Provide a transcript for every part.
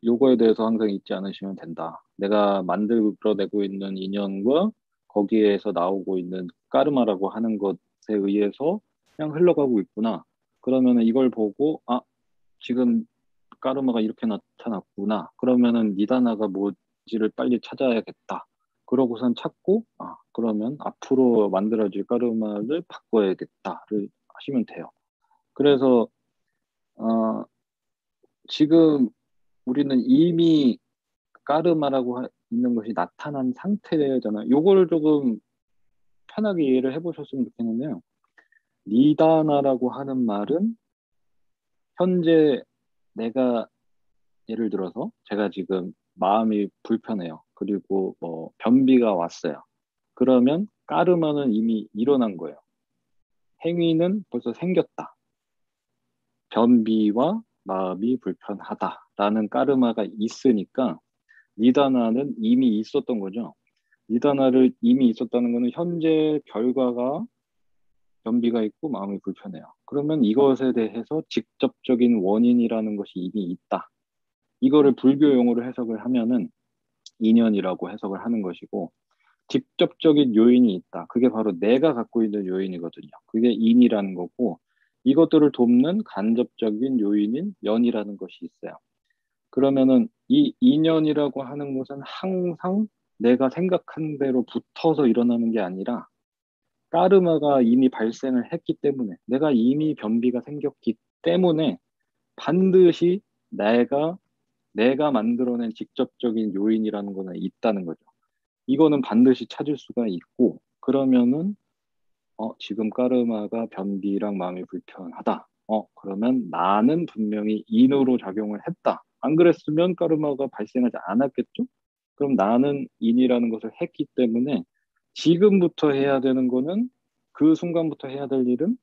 요거에 대해서 항상 잊지 않으시면 된다. 내가 만들어내고 있는 인연과 거기에서 나오고 있는 까르마라고 하는 것에 의해서 그냥 흘러가고 있구나. 그러면은 이걸 보고, 지금 까르마가 이렇게 나타났구나. 그러면은 니다나가 뭐지를 빨리 찾아야겠다. 그러고선 찾고, 그러면 앞으로 만들어질 까르마를 바꿔야겠다를 하시면 돼요. 그래서, 어, 지금 우리는 이미 있는 것이 나타난 상태잖아요. 요거를 조금 편하게 이해를 해보셨으면 좋겠는데요. 니다나라고 하는 말은 현재 내가 예를 들어서 제가 지금 마음이 불편해요. 그리고 뭐 변비가 왔어요. 그러면 까르마는 이미 일어난 거예요. 행위는 벌써 생겼다. 변비와 마음이 불편하다라는 까르마가 있으니까 니다나는 이미 있었던 거죠. 니다나를 이미 있었다는 것은 현재 결과가 변비가 있고 마음이 불편해요. 그러면 이것에 대해서 직접적인 원인이라는 것이 이미 있다. 이거를 불교 용어로 해석을 하면은 인연이라고 해석을 하는 것이고, 직접적인 요인이 있다. 그게 바로 내가 갖고 있는 요인이거든요. 그게 인이라는 거고, 이것들을 돕는 간접적인 요인인 연이라는 것이 있어요. 그러면은 이 인연이라고 하는 것은 항상 내가 생각한 대로 붙어서 일어나는 게 아니라 까르마가 이미 발생을 했기 때문에 내가 이미 변비가 생겼기 때문에 반드시 내가 내가 만들어낸 직접적인 요인이라는 거는 있다는 거죠. 이거는 반드시 찾을 수가 있고 그러면은 지금 까르마가 변비랑 마음이 불편하다. 그러면 나는 분명히 인으로 작용을 했다. 안 그랬으면 까르마가 발생하지 않았겠죠? 그럼 나는 인이라는 것을 했기 때문에 지금부터 해야 되는 거는 그 순간부터 해야 될 일은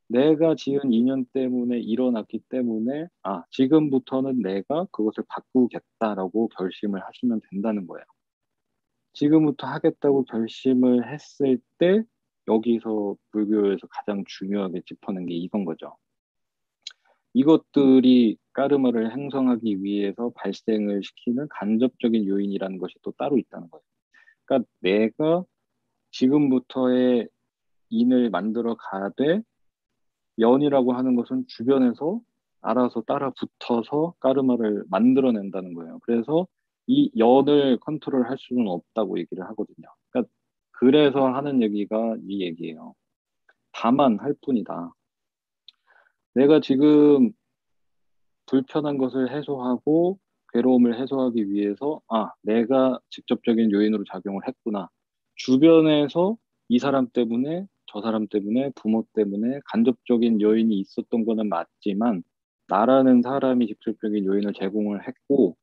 내가 지은 인연 때문에 일어났기 때문에 지금부터는 내가 그것을 바꾸겠다라고 결심을 하시면 된다는 거예요. 지금부터 하겠다고 결심을 했을 때 여기서 불교에서 가장 중요하게 짚어낸 게 이건 거죠. 이것들이 까르마를 행성하기 위해서 발생을 시키는 간접적인 요인이라는 것이 또 따로 있다는 거예요. 그러니까 내가 지금부터의 인을 만들어 가되 연이라고 하는 것은 주변에서 알아서 따라 붙어서 까르마를 만들어낸다는 거예요. 그래서 이 연을 컨트롤할 수는 없다고 얘기를 하거든요. 그러니까 그래서 하는 얘기가 이 얘기예요. 다만 할 뿐이다. 내가 지금 불편한 것을 해소하고 괴로움을 해소하기 위해서 내가 직접적인 요인으로 작용을 했구나. 주변에서 이 사람 때문에 저 사람 때문에 부모 때문에 간접적인 요인이 있었던 거는 맞지만 나라는 사람이 직접적인 요인을 제공을 했고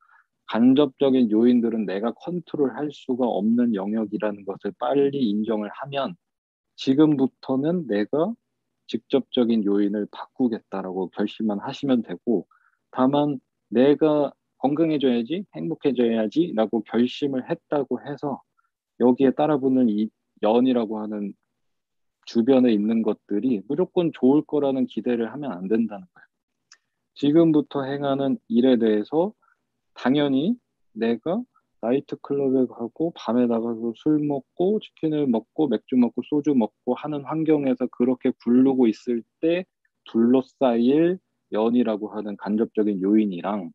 간접적인 요인들은 내가 컨트롤할 수가 없는 영역이라는 것을 빨리 인정을 하면 지금부터는 내가 직접적인 요인을 바꾸겠다라고 결심만 하시면 되고, 다만 내가 건강해져야지, 행복해져야지라고 결심을 했다고 해서 여기에 따라붙는 이 연이라고 하는 주변에 있는 것들이 무조건 좋을 거라는 기대를 하면 안 된다는 거예요. 지금부터 행하는 일에 대해서 당연히 내가 나이트클럽에 가고 밤에 나가서 술 먹고 치킨을 먹고 맥주 먹고 소주 먹고 하는 환경에서 그렇게 굴르고 있을 때 둘러싸일 연이라고 하는 간접적인 요인이랑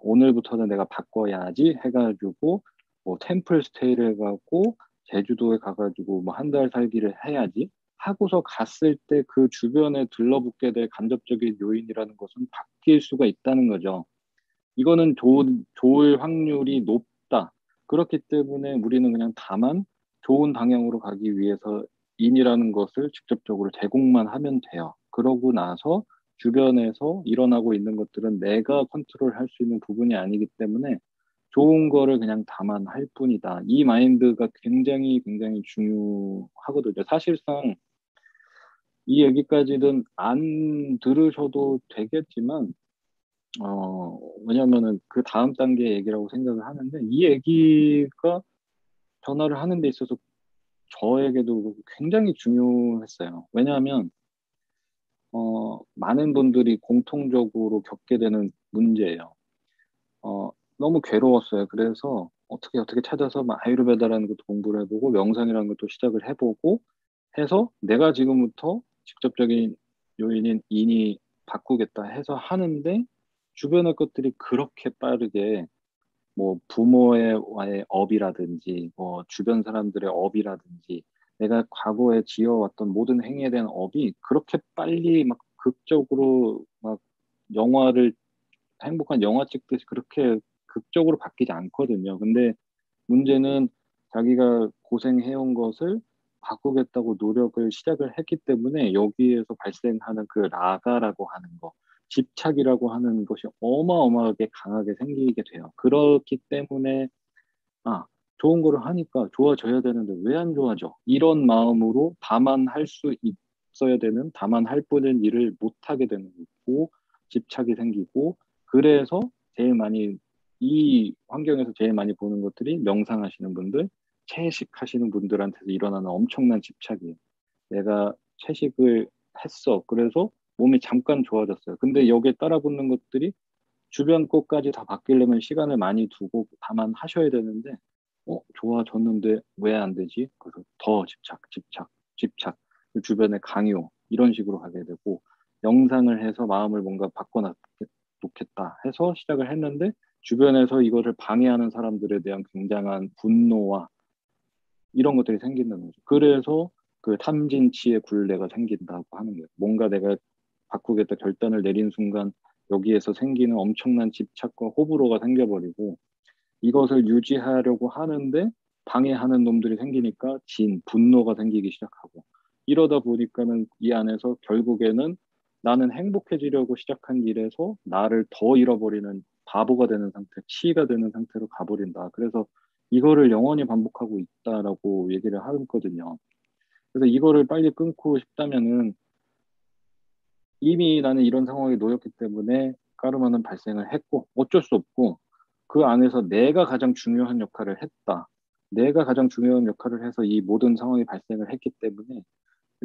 오늘부터는 내가 바꿔야지 해가지고 뭐 템플 스테이를 가고 제주도에 가가지고 뭐 한 달 살기를 해야지 하고서 갔을 때 그 주변에 들러붙게 될 간접적인 요인이라는 것은 바뀔 수가 있다는 거죠. 이거는 좋을 확률이 높다. 그렇기 때문에 우리는 그냥 다만 좋은 방향으로 가기 위해서 인이라는 것을 직접적으로 제공만 하면 돼요. 그러고 나서 주변에서 일어나고 있는 것들은 내가 컨트롤할 수 있는 부분이 아니기 때문에 좋은 거를 그냥 다만 할 뿐이다. 이 마인드가 굉장히 굉장히 중요하거든요. 사실상 이 얘기까지는 안 들으셔도 되겠지만 왜냐면은 그 다음 단계 얘기라고 생각을 하는데, 이 얘기가 전화를 하는 데 있어서 저에게도 굉장히 중요했어요. 왜냐하면, 많은 분들이 공통적으로 겪게 되는 문제예요. 어, 너무 괴로웠어요. 그래서 어떻게 찾아서 막 아유르베다라는 것도 공부를 해보고 명상이라는 것도 시작을 해보고 해서 내가 지금부터 직접적인 요인인 인이 바꾸겠다 해서 하는데 주변의 것들이 그렇게 빠르게 뭐 부모와의 업이라든지 뭐 주변 사람들의 업이라든지 내가 과거에 지어왔던 모든 행위에 대한 업이 그렇게 빨리 막 극적으로 막 영화를 행복한 영화 찍듯이 그렇게 극적으로 바뀌지 않거든요. 근데 문제는 자기가 고생해온 것을 바꾸겠다고 노력을 시작을 했기 때문에 여기에서 발생하는 그 라가라고 하는 거, 집착이라고 하는 것이 어마어마하게 강하게 생기게 돼요. 그렇기 때문에 아, 좋은 거를 하니까 좋아져야 되는데 왜 안 좋아져? 이런 마음으로 다만 할 수 있어야 되는, 다만 할 뻔한 일을 못 하게 되는 거고, 집착이 생기고, 그래서 제일 많이, 이 환경에서 제일 많이 보는 것들이 명상하시는 분들, 채식하시는 분들한테서 일어나는 엄청난 집착이에요. 내가 채식을 했어. 그래서 몸이 잠깐 좋아졌어요. 근데 여기에 따라 붙는 것들이 주변 것까지 다 바뀌려면 시간을 많이 두고 다만 하셔야 되는데, 좋아졌는데 왜 안 되지? 그래서 더 집착. 그 주변의 강요, 이런 식으로 가게 되고, 영상을 해서 마음을 뭔가 바꿔놓겠다 해서 시작을 했는데, 주변에서 이거를 방해하는 사람들에 대한 굉장한 분노와 이런 것들이 생기는 거죠. 그래서 그 탐진치의 굴레가 생긴다고 하는 거예요. 뭔가 내가 바꾸겠다 결단을 내린 순간 여기에서 생기는 엄청난 집착과 호불호가 생겨버리고 이것을 유지하려고 하는데 방해하는 놈들이 생기니까 분노가 생기기 시작하고 이러다 보니까는 이 안에서 결국에는 나는 행복해지려고 시작한 일에서 나를 더 잃어버리는 바보가 되는 상태, 치이가 되는 상태로 가버린다. 그래서 이거를 영원히 반복하고 있다라고 얘기를 하거든요. 그래서 이거를 빨리 끊고 싶다면은 이미 나는 이런 상황에 놓였기 때문에 까르마는 발생을 했고 어쩔 수 없고 그 안에서 내가 가장 중요한 역할을 했다. 내가 가장 중요한 역할을 해서 이 모든 상황이 발생을 했기 때문에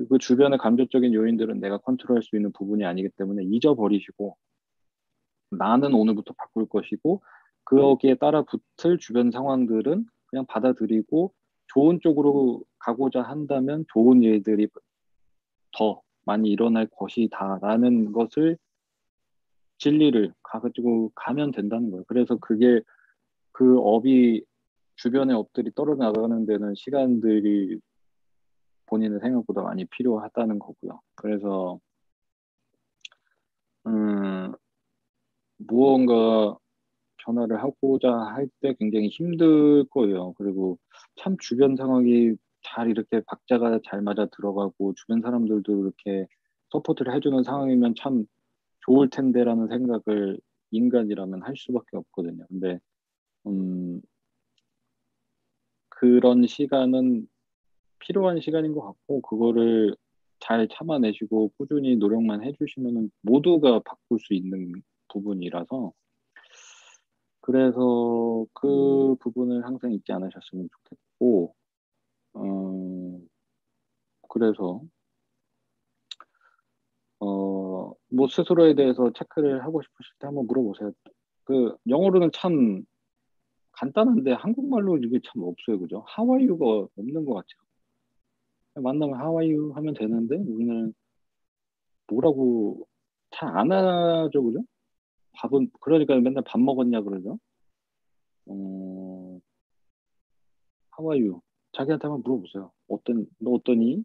그 주변의 감정적인 요인들은 내가 컨트롤할 수 있는 부분이 아니기 때문에 잊어버리시고 나는 오늘부터 바꿀 것이고 거기에 따라 붙을 주변 상황들은 그냥 받아들이고 좋은 쪽으로 가고자 한다면 좋은 일들이 더 많이 일어날 것이다라는 것을 진리를 가지고 가면 된다는 거예요. 그래서 그게 그 업이 주변의 업들이 떨어져 나가는 데는 시간들이 본인의 생각보다 많이 필요하다는 거고요. 그래서 음, 무언가 변화를 하고자 할 때 굉장히 힘들 거예요. 그리고 참 주변 상황이 잘 이렇게 박자가 잘 맞아 들어가고 주변 사람들도 이렇게 서포트를 해주는 상황이면 참 좋을 텐데라는 생각을 인간이라면 할 수밖에 없거든요. 근데 음, 그런 시간은 필요한 시간인 것 같고 그거를 잘 참아내시고 꾸준히 노력만 해주시면 모두가 바꿀 수 있는 부분이라서 그래서 그 부분을 항상 잊지 않으셨으면 좋겠고 어, 그래서 뭐 스스로에 대해서 체크를 하고 싶으실 때 한번 물어보세요. 그 영어로는 참 간단한데 한국말로 이게 참 없어요, 그죠? 하와이유가 없는 것 같아요. 만나면 하와이유 하면 되는데 우리는 뭐라고 잘 안 하죠, 그죠? 밥은 그러니까 맨날 밥 먹었냐 그러죠. 어, 하와이유 자기한테 한번 물어보세요. 너 어떠니?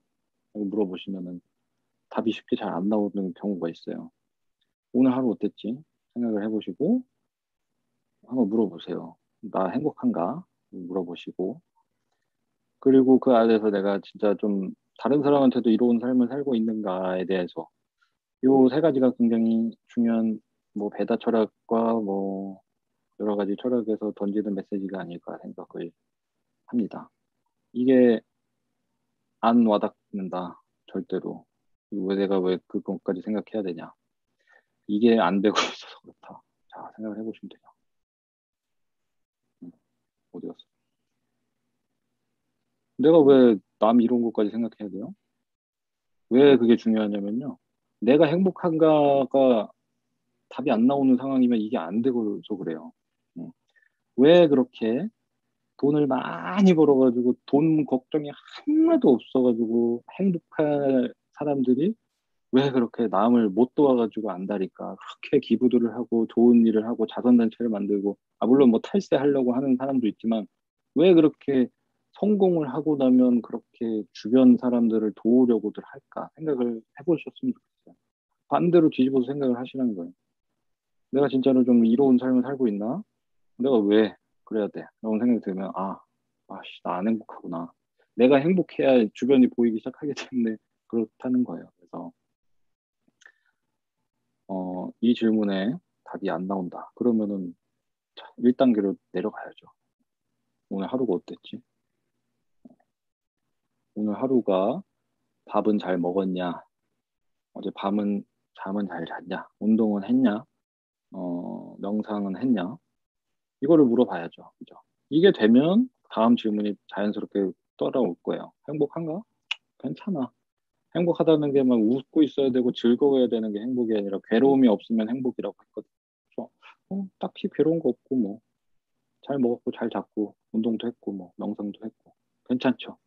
하고 물어보시면은 답이 쉽게 잘 안 나오는 경우가 있어요. 오늘 하루 어땠지? 생각을 해보시고 한번 물어보세요. 나 행복한가? 물어보시고 그리고 그 안에서 내가 진짜 좀 다른 사람한테도 이로운 삶을 살고 있는가에 대해서 요 세 가지가 굉장히 중요한 뭐 배다 철학과 뭐 여러 가지 철학에서 던지는 메시지가 아닐까 생각을 합니다. 이게 안 와닿는다 절대로. 그리고 내가 왜 그것까지 생각해야 되냐? 이게 안 되고 있어서 그렇다. 자 생각을 해보시면 돼요. 어디 갔어? 내가 왜 남 이런 것까지 생각해야 돼요? 왜 그게 중요하냐면요. 내가 행복한가가 답이 안 나오는 상황이면 이게 안 되고서 그래요. 왜 그렇게 돈을 많이 벌어가지고 돈 걱정이 하나도 없어가지고 행복한 사람들이 왜 그렇게 남을 못 도와가지고 안달일까? 그렇게 기부들을 하고 좋은 일을 하고 자선단체를 만들고, 물론 뭐 탈세하려고 하는 사람도 있지만, 왜 그렇게 성공을 하고 나면 그렇게 주변 사람들을 도우려고들 할까? 생각을 해보셨으면 좋겠어요. 반대로 뒤집어서 생각을 하시라는 거예요. 내가 진짜로 좀 이로운 삶을 살고 있나? 내가 왜 그래야 돼? 라고 생각이 들면, 나 안 행복하구나. 내가 행복해야 주변이 보이기 시작하기 때문에 그렇다는 거예요. 그래서, 이 질문에 답이 안 나온다. 그러면은 1단계로 내려가야죠. 오늘 하루가 어땠지? 오늘 하루가 밥은 잘 먹었냐? 어제 밤은 잠은 잘 잤냐? 운동은 했냐? 명상은 했냐? 이거를 물어봐야죠. 그죠? 이게 되면 다음 질문이 자연스럽게 따라올 거예요. 행복한가? 괜찮아. 행복하다는 게 막 웃고 있어야 되고 즐거워야 되는 게 행복이 아니라 괴로움이 없으면 행복이라고 했거든요. 그래서 딱히 괴로운 거 없고 뭐 잘 먹었고 잘 잤고 운동도 했고 뭐 명상도 했고 괜찮죠.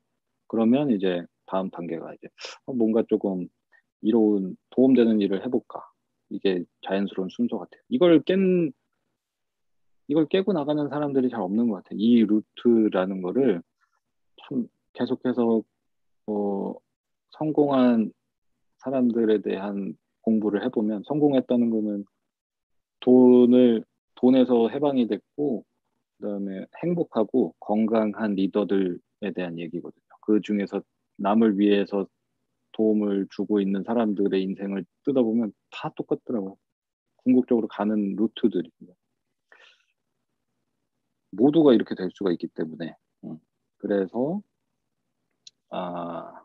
그러면 이제 다음 단계가 이제 뭔가 조금 이로운 도움되는 일을 해볼까. 이게 자연스러운 순서 같아요. 이걸 깨고 나가는 사람들이 잘 없는 것 같아요. 이 루트라는 거를 참 계속해서 어, 성공한 사람들에 대한 공부를 해보면 성공했다는 거는 돈에서 해방이 됐고 그다음에 행복하고 건강한 리더들에 대한 얘기거든요. 그 중에서 남을 위해서 도움을 주고 있는 사람들의 인생을 뜯어보면 다 똑같더라고요. 궁극적으로 가는 루트들입니다. 모두가 이렇게 될 수가 있기 때문에. 그래서 아,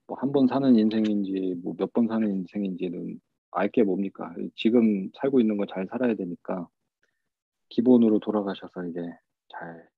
뭐 한 번 사는 인생인지 뭐 몇 번 사는 인생인지는 알 게 뭡니까? 지금 살고 있는 거 잘 살아야 되니까 기본으로 돌아가셔서 이제 잘